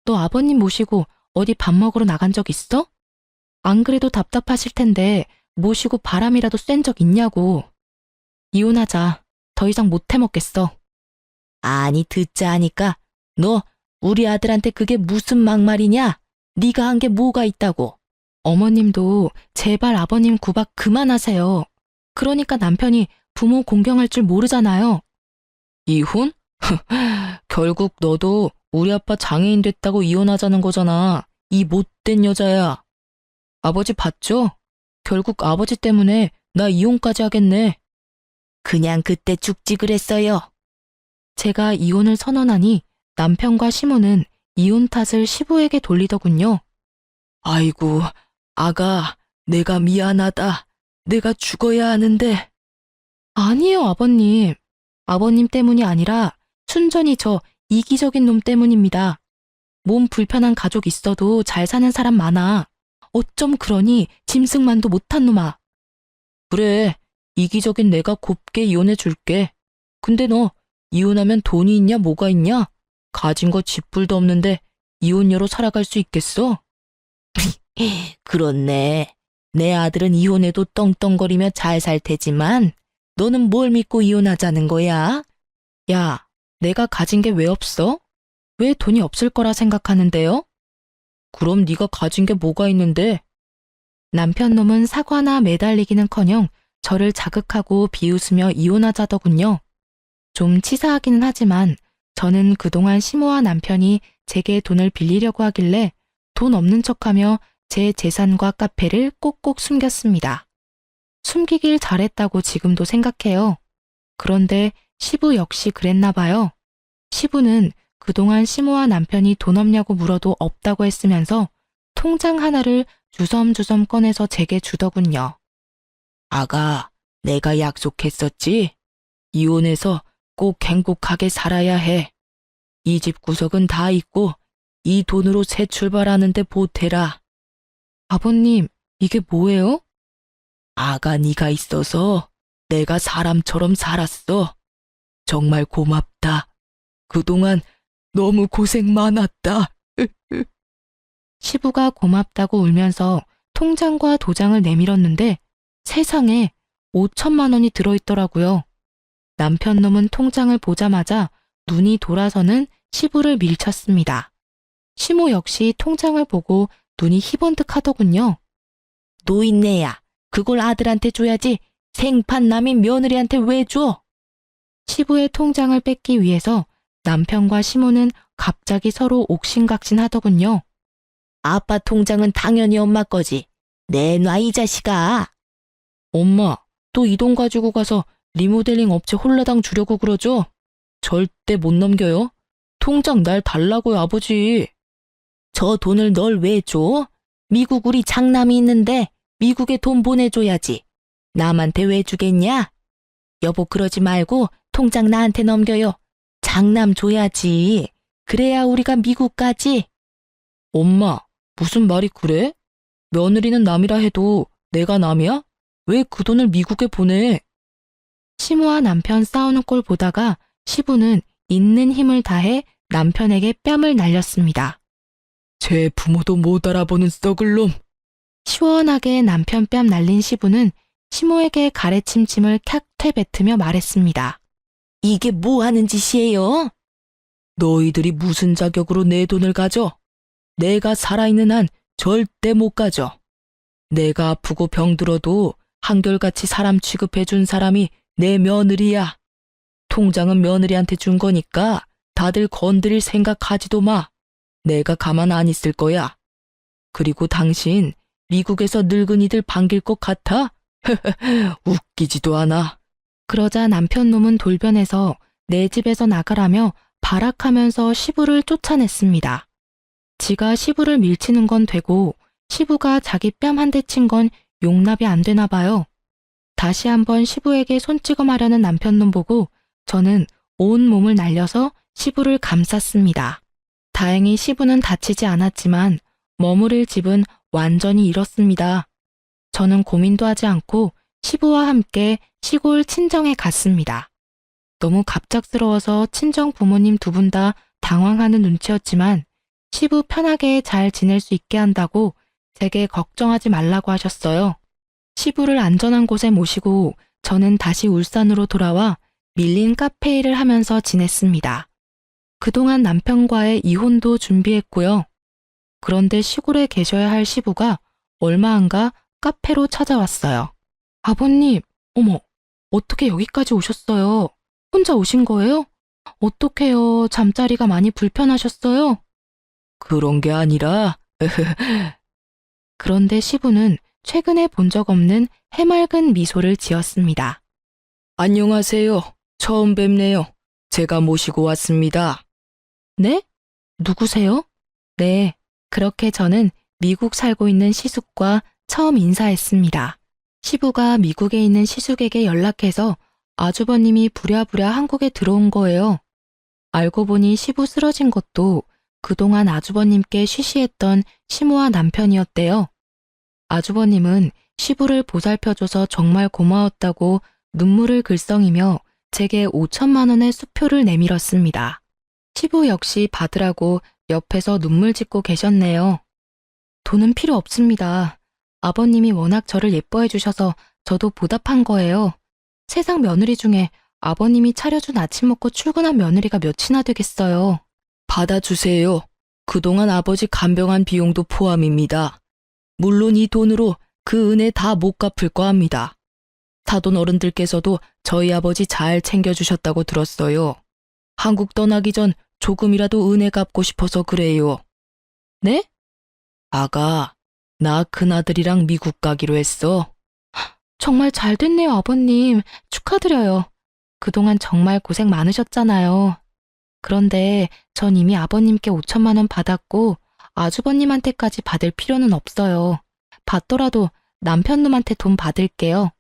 너 아버님 모시고 어디 밥 먹으러 나간 적 있어? 안 그래도 답답하실 텐데 모시고 바람이라도 쐰 적 있냐고. 이혼하자. 더 이상 못 해먹겠어. 아니 듣자 하니까 너 우리 아들한테 그게 무슨 막말이냐? 네가 한 게 뭐가 있다고? 어머님도 제발 아버님 구박 그만하세요. 그러니까 남편이 부모 공경할 줄 모르잖아요. 이혼? 결국 너도 우리 아빠 장애인 됐다고 이혼하자는 거잖아. 이 못된 여자야. 아버지 봤죠? 결국 아버지 때문에 나 이혼까지 하겠네. 그냥 그때 죽지 그랬어요. 제가 이혼을 선언하니 남편과 시모는 이혼 탓을 시부에게 돌리더군요. 아이고, 아가, 내가 미안하다. 내가 죽어야 하는데. 아니에요, 아버님. 아버님 때문이 아니라 순전히 저 이기적인 놈 때문입니다. 몸 불편한 가족 있어도 잘 사는 사람 많아. 어쩜 그러니 짐승만도 못한 놈아. 그래, 이기적인 내가 곱게 이혼해 줄게. 근데 너 이혼하면 돈이 있냐 뭐가 있냐? 가진 거 집불도 없는데 이혼녀로 살아갈 수 있겠어? 그렇네. 내 아들은 이혼해도 떵떵거리며 잘 살 테지만 너는 뭘 믿고 이혼하자는 거야? 야, 내가 가진 게 왜 없어? 왜 돈이 없을 거라 생각하는데요? 그럼 네가 가진 게 뭐가 있는데? 남편 놈은 사과나 매달리기는커녕 저를 자극하고 비웃으며 이혼하자더군요. 좀 치사하기는 하지만 저는 그동안 시모와 남편이 제게 돈을 빌리려고 하길래 돈 없는 척하며 제 재산과 카페를 꼭꼭 숨겼습니다. 숨기길 잘했다고 지금도 생각해요. 그런데 시부 역시 그랬나 봐요. 시부는 그동안 시모와 남편이 돈 없냐고 물어도 없다고 했으면서 통장 하나를 주섬주섬 꺼내서 제게 주더군요. 아가, 내가 약속했었지? 이혼해서 꼭 행복하게 살아야 해. 이 집 구석은 다 있고 이 돈으로 새 출발하는데 보태라. 아버님, 이게 뭐예요? 아가 네가 있어서 내가 사람처럼 살았어. 정말 고맙다. 그동안 너무 고생 많았다. 시부가 고맙다고 울면서 통장과 도장을 내밀었는데 세상에 5천만 원이 들어있더라고요. 남편 놈은 통장을 보자마자 눈이 돌아서는 시부를 밀쳤습니다. 시모 역시 통장을 보고 눈이 희번뜩하더군요. 노인네야, 그걸 아들한테 줘야지. 생판 남인 며느리한테 왜 줘? 시부의 통장을 뺏기 위해서 남편과 시모는 갑자기 서로 옥신각신하더군요. 아빠 통장은 당연히 엄마 거지. 내놔 이 자식아. 엄마, 또 이 돈 가지고 가서 리모델링 업체 홀라당 주려고 그러죠? 절대 못 넘겨요. 통장 날 달라고요, 아버지. 저 돈을 널 왜 줘? 미국 우리 장남이 있는데 미국에 돈 보내줘야지. 남한테 왜 주겠냐? 여보 그러지 말고 통장 나한테 넘겨요. 장남 줘야지. 그래야 우리가 미국 가지. 엄마, 무슨 말이 그래? 며느리는 남이라 해도 내가 남이야? 왜 그 돈을 미국에 보내? 시모와 남편 싸우는 꼴 보다가 시부는 있는 힘을 다해 남편에게 뺨을 날렸습니다. 제 부모도 못 알아보는 썩을 놈. 시원하게 남편 뺨 날린 시부는 시모에게 가래침침을 칵퇴 뱉으며 말했습니다. 이게 뭐 하는 짓이에요? 너희들이 무슨 자격으로 내 돈을 가져? 내가 살아있는 한 절대 못 가져. 내가 아프고 병들어도 한결같이 사람 취급해준 사람이 내 며느리야. 통장은 며느리한테 준 거니까 다들 건드릴 생각하지도 마. 내가 가만 안 있을 거야. 그리고 당신 미국에서 늙은이들 반길 것 같아? 웃기지도 않아. 그러자 남편 놈은 돌변해서 내 집에서 나가라며 발악하면서 시부를 쫓아냈습니다. 지가 시부를 밀치는 건 되고 시부가 자기 뺨 한 대 친 건 용납이 안 되나 봐요. 다시 한번 시부에게 손 찍어 마려는 남편 놈 보고 저는 온 몸을 날려서 시부를 감쌌습니다. 다행히 시부는 다치지 않았지만 머무를 집은 완전히 잃었습니다. 저는 고민도 하지 않고 시부와 함께 시골 친정에 갔습니다. 너무 갑작스러워서 친정 부모님 두 분 다 당황하는 눈치였지만 시부 편하게 잘 지낼 수 있게 한다고 제게 걱정하지 말라고 하셨어요. 시부를 안전한 곳에 모시고 저는 다시 울산으로 돌아와 밀린 카페 일을 하면서 지냈습니다. 그동안 남편과의 이혼도 준비했고요. 그런데 시골에 계셔야 할 시부가 얼마 안 가 카페로 찾아왔어요. 아버님, 어머, 어떻게 여기까지 오셨어요? 혼자 오신 거예요? 어떡해요? 잠자리가 많이 불편하셨어요? 그런 게 아니라 그런데 시부는 최근에 본 적 없는 해맑은 미소를 지었습니다. 안녕하세요. 처음 뵙네요. 제가 모시고 왔습니다. 네? 누구세요? 네, 그렇게 저는 미국 살고 있는 시숙과 처음 인사했습니다. 시부가 미국에 있는 시숙에게 연락해서 아주버님이 부랴부랴 한국에 들어온 거예요. 알고 보니 시부 쓰러진 것도 그동안 아주버님께 쉬쉬했던 시모와 남편이었대요. 아주버님은 시부를 보살펴줘서 정말 고마웠다고 눈물을 글썽이며 제게 5천만 원의 수표를 내밀었습니다. 시부 역시 받으라고 옆에서 눈물 짓고 계셨네요. 돈은 필요 없습니다. 아버님이 워낙 저를 예뻐해 주셔서 저도 보답한 거예요. 세상 며느리 중에 아버님이 차려준 아침 먹고 출근한 며느리가 몇이나 되겠어요. 받아주세요. 그동안 아버지 간병한 비용도 포함입니다. 물론 이 돈으로 그 은혜 다 못 갚을 거 합니다. 사돈 어른들께서도 저희 아버지 잘 챙겨주셨다고 들었어요. 한국 떠나기 전 조금이라도 은혜 갚고 싶어서 그래요. 네? 아가, 나 큰아들이랑 미국 가기로 했어. 정말 잘 됐네요, 아버님. 축하드려요. 그동안 정말 고생 많으셨잖아요. 그런데 전 이미 아버님께 5천만 원 받았고 아주버님한테까지 받을 필요는 없어요. 받더라도 남편 놈한테 돈 받을게요.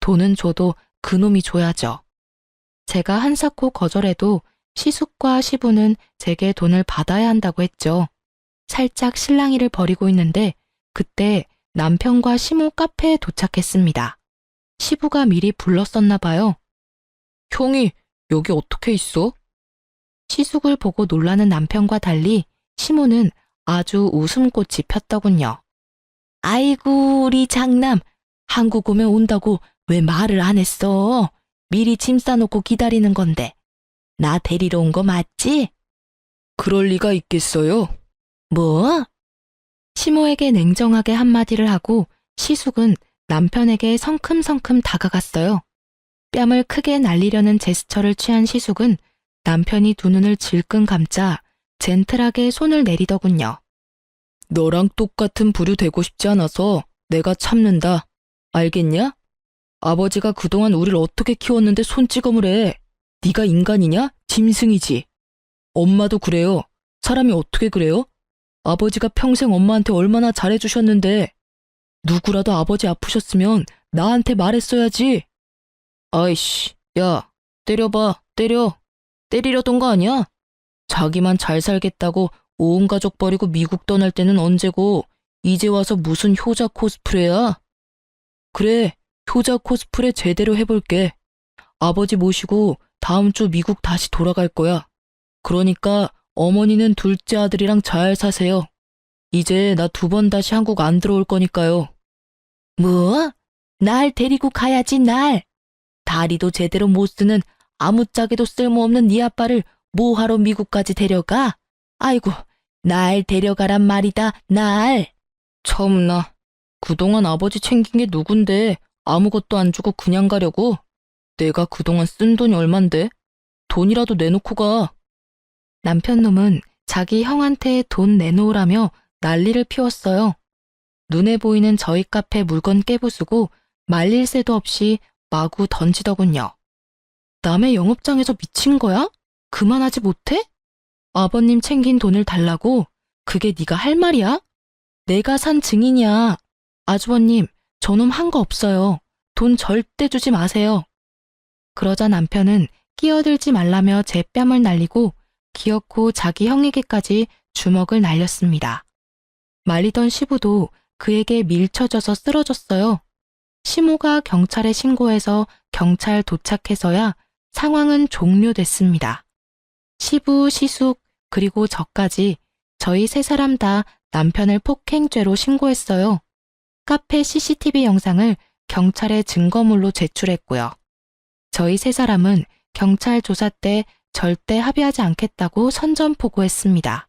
돈은 줘도 그놈이 줘야죠. 제가 한사코 거절해도 시숙과 시부는 제게 돈을 받아야 한다고 했죠. 살짝 실랑이를 벌이고 있는데 그때 남편과 시모 카페에 도착했습니다. 시부가 미리 불렀었나 봐요. 형이 여기 어떻게 있어? 시숙을 보고 놀라는 남편과 달리 시모는 아주 웃음꽃이 폈더군요. 아이고 우리 장남, 한국 오면 온다고 왜 말을 안 했어? 미리 짐 싸놓고 기다리는 건데. 나 데리러 온 거 맞지? 그럴 리가 있겠어요? 뭐? 시모에게 냉정하게 한마디를 하고 시숙은 남편에게 성큼성큼 다가갔어요. 뺨을 크게 날리려는 제스처를 취한 시숙은 남편이 두 눈을 질끈 감자 젠틀하게 손을 내리더군요. 너랑 똑같은 부류 되고 싶지 않아서 내가 참는다. 알겠냐? 아버지가 그동안 우릴 어떻게 키웠는데 손찌검을 해. 네가 인간이냐? 짐승이지. 엄마도 그래요. 사람이 어떻게 그래요? 아버지가 평생 엄마한테 얼마나 잘해주셨는데 누구라도 아버지 아프셨으면 나한테 말했어야지. 아이씨, 야, 때려봐, 때려. 때리려던 거 아니야? 자기만 잘 살겠다고 온 가족 버리고 미국 떠날 때는 언제고 이제 와서 무슨 효자 코스프레야? 그래, 효자 코스프레 제대로 해볼게. 아버지 모시고 다음 주 미국 다시 돌아갈 거야. 그러니까 어머니는 둘째 아들이랑 잘 사세요. 이제 나 2번 다시 한국 안 들어올 거니까요. 뭐? 날 데리고 가야지, 날. 다리도 제대로 못 쓰는 아무짝에도 쓸모없는 네 아빠를 뭐하러 미국까지 데려가? 아이고, 날 데려가란 말이다, 날. 참나, 그동안 아버지 챙긴 게 누군데 아무것도 안 주고 그냥 가려고? 내가 그동안 쓴 돈이 얼만데? 돈이라도 내놓고 가. 남편 놈은 자기 형한테 돈 내놓으라며 난리를 피웠어요. 눈에 보이는 저희 카페 물건 깨부수고 말릴 새도 없이 마구 던지더군요. 남의 영업장에서 미친 거야? 그만하지 못해? 아버님 챙긴 돈을 달라고? 그게 네가 할 말이야? 내가 산 증인이야. 아주버님, 저놈 한 거 없어요. 돈 절대 주지 마세요. 그러자 남편은 끼어들지 말라며 제 뺨을 날리고 기어코 자기 형에게까지 주먹을 날렸습니다. 말리던 시부도 그에게 밀쳐져서 쓰러졌어요. 시모가 경찰에 신고해서 경찰 도착해서야 상황은 종료됐습니다. 시부, 시숙, 그리고 저까지 저희 3사람 다 남편을 폭행죄로 신고했어요. 카페 CCTV 영상을 경찰에 증거물로 제출했고요. 저희 3사람은 경찰 조사 때 절대 합의하지 않겠다고 선전포고했습니다.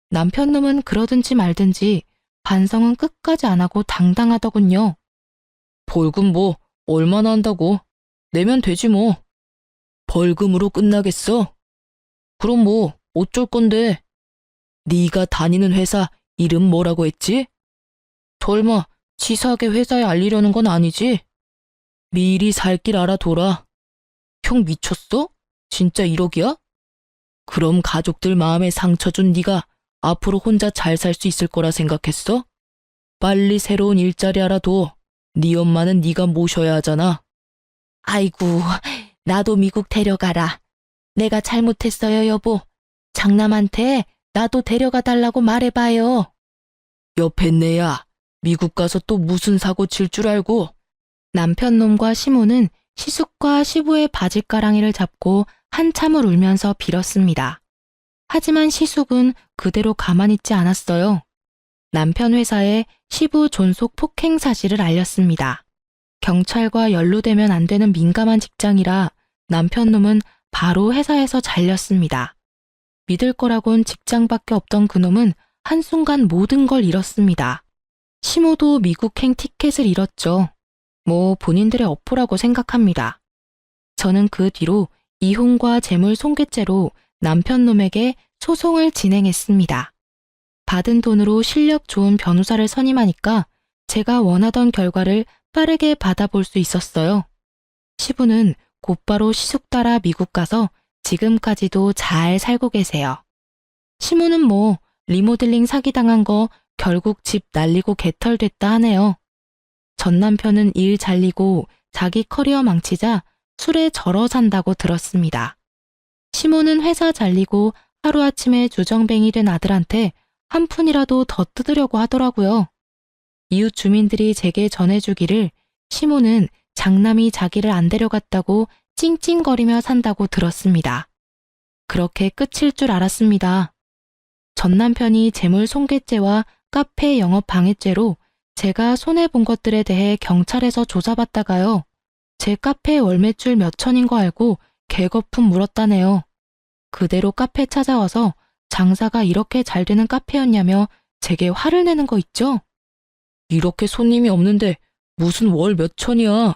남편 놈은 그러든지 말든지 반성은 끝까지 안 하고 당당하더군요. 벌금 뭐 얼마나 한다고? 내면 되지 뭐. 벌금으로 끝나겠어? 그럼 뭐 어쩔 건데? 네가 다니는 회사 이름 뭐라고 했지? 설마 치사하게 회사에 알리려는 건 아니지? 미리 살 길 알아둬라. 형 미쳤어? 진짜 1억이야? 그럼 가족들 마음에 상처 준 네가 앞으로 혼자 잘 살 수 있을 거라 생각했어? 빨리 새로운 일자리 알아둬. 네 엄마는 네가 모셔야 하잖아. 아이고, 나도 미국 데려가라. 내가 잘못했어요, 여보. 장남한테 나도 데려가 달라고 말해봐요. 옆에 내야 미국 가서 또 무슨 사고 칠 줄 알고. 남편 놈과 시모는 시숙과 시부의 바짓가랑이를 잡고 한참을 울면서 빌었습니다. 하지만 시숙은 그대로 가만히 있지 않았어요. 남편 회사에 시부 존속 폭행 사실을 알렸습니다. 경찰과 연루되면 안 되는 민감한 직장이라 남편 놈은 바로 회사에서 잘렸습니다. 믿을 거라곤 직장밖에 없던 그놈은 한순간 모든 걸 잃었습니다. 시모도 미국행 티켓을 잃었죠. 뭐 본인들의 어포라고 생각합니다. 저는 그 뒤로 이혼과 재물 손괴죄로 남편 놈에게 소송을 진행했습니다. 받은 돈으로 실력 좋은 변호사를 선임하니까 제가 원하던 결과를 빠르게 받아볼 수 있었어요. 시부는 곧바로 시숙 따라 미국 가서 지금까지도 잘 살고 계세요. 시모는 뭐 리모델링 사기당한 거 결국 집 날리고 개털됐다 하네요. 전 남편은 일 잘리고 자기 커리어 망치자 술에 절어 산다고 들었습니다. 시모는 회사 잘리고 하루아침에 주정뱅이 된 아들한테 한 푼이라도 더 뜯으려고 하더라고요. 이웃 주민들이 제게 전해주기를 시모는 장남이 자기를 안 데려갔다고 찡찡거리며 산다고 들었습니다. 그렇게 끝일 줄 알았습니다. 전 남편이 재물 손괴죄와 카페 영업 방해죄로 제가 손해본 것들에 대해 경찰에서 조사받다가요. 제 카페 월 매출 몇 천인 거 알고 개거품 물었다네요. 그대로 카페 찾아와서 장사가 이렇게 잘 되는 카페였냐며 제게 화를 내는 거 있죠? 이렇게 손님이 없는데 무슨 월 몇 천이야?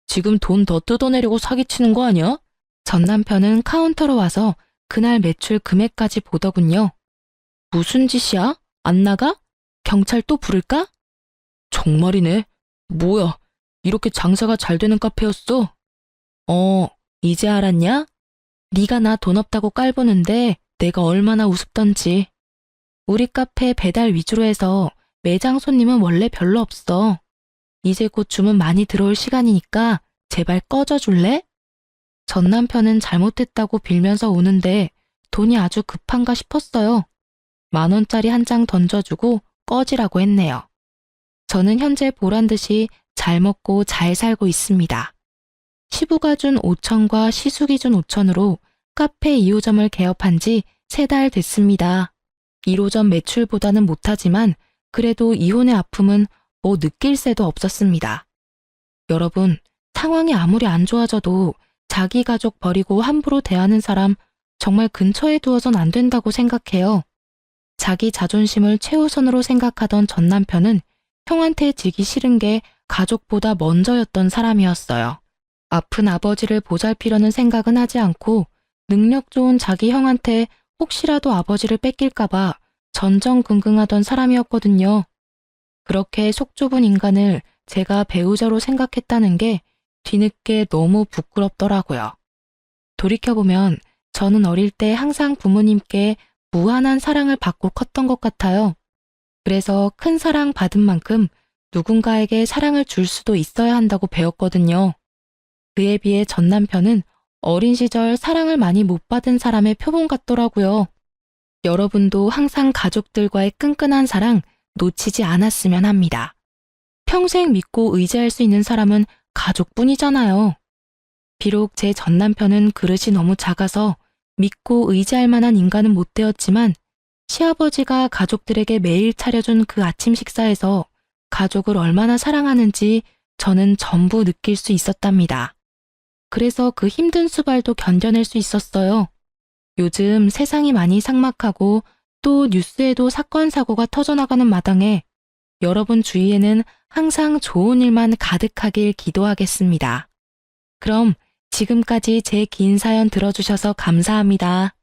지금 돈 더 뜯어내려고 사기치는 거 아니야? 전 남편은 카운터로 와서 그날 매출 금액까지 보더군요. 무슨 짓이야? 안 나가? 경찰 또 부를까? 정말이네. 뭐야, 이렇게 장사가 잘 되는 카페였어? 이제 알았냐? 네가 나 돈 없다고 깔보는데 내가 얼마나 우습던지. 우리 카페 배달 위주로 해서 매장 손님은 원래 별로 없어. 이제 곧 주문 많이 들어올 시간이니까 제발 꺼져줄래? 전 남편은 잘못했다고 빌면서 우는데 돈이 아주 급한가 싶었어요. 10,000원짜리 한 장 던져주고 꺼지라고 했네요. 저는 현재 보란듯이 잘 먹고 잘 살고 있습니다. 시부가 준 5,000과 시숙이 준 5,000으로 카페 2호점을 개업한 지 3달 됐습니다. 1호점 매출보다는 못하지만 그래도 이혼의 아픔은 뭐 느낄 새도 없었습니다. 여러분, 상황이 아무리 안 좋아져도 자기 가족 버리고 함부로 대하는 사람 정말 근처에 두어선 안 된다고 생각해요. 자기 자존심을 최우선으로 생각하던 전 남편은 형한테 지기 싫은 게 가족보다 먼저였던 사람이었어요. 아픈 아버지를 보살피려는 생각은 하지 않고 능력 좋은 자기 형한테 혹시라도 아버지를 뺏길까봐 전전긍긍하던 사람이었거든요. 그렇게 속 좁은 인간을 제가 배우자로 생각했다는 게 뒤늦게 너무 부끄럽더라고요. 돌이켜보면 저는 어릴 때 항상 부모님께 무한한 사랑을 받고 컸던 것 같아요. 그래서 큰 사랑 받은 만큼 누군가에게 사랑을 줄 수도 있어야 한다고 배웠거든요. 그에 비해 전 남편은 어린 시절 사랑을 많이 못 받은 사람의 표본 같더라고요. 여러분도 항상 가족들과의 끈끈한 사랑 놓치지 않았으면 합니다. 평생 믿고 의지할 수 있는 사람은 가족뿐이잖아요. 비록 제 전 남편은 그릇이 너무 작아서 믿고 의지할 만한 인간은 못 되었지만 시아버지가 가족들에게 매일 차려준 그 아침 식사에서 가족을 얼마나 사랑하는지 저는 전부 느낄 수 있었답니다. 그래서 그 힘든 수발도 견뎌낼 수 있었어요. 요즘 세상이 많이 삭막하고 또 뉴스에도 사건 사고가 터져나가는 마당에 여러분 주위에는 항상 좋은 일만 가득하길 기도하겠습니다. 그럼 지금까지 제 긴 사연 들어주셔서 감사합니다.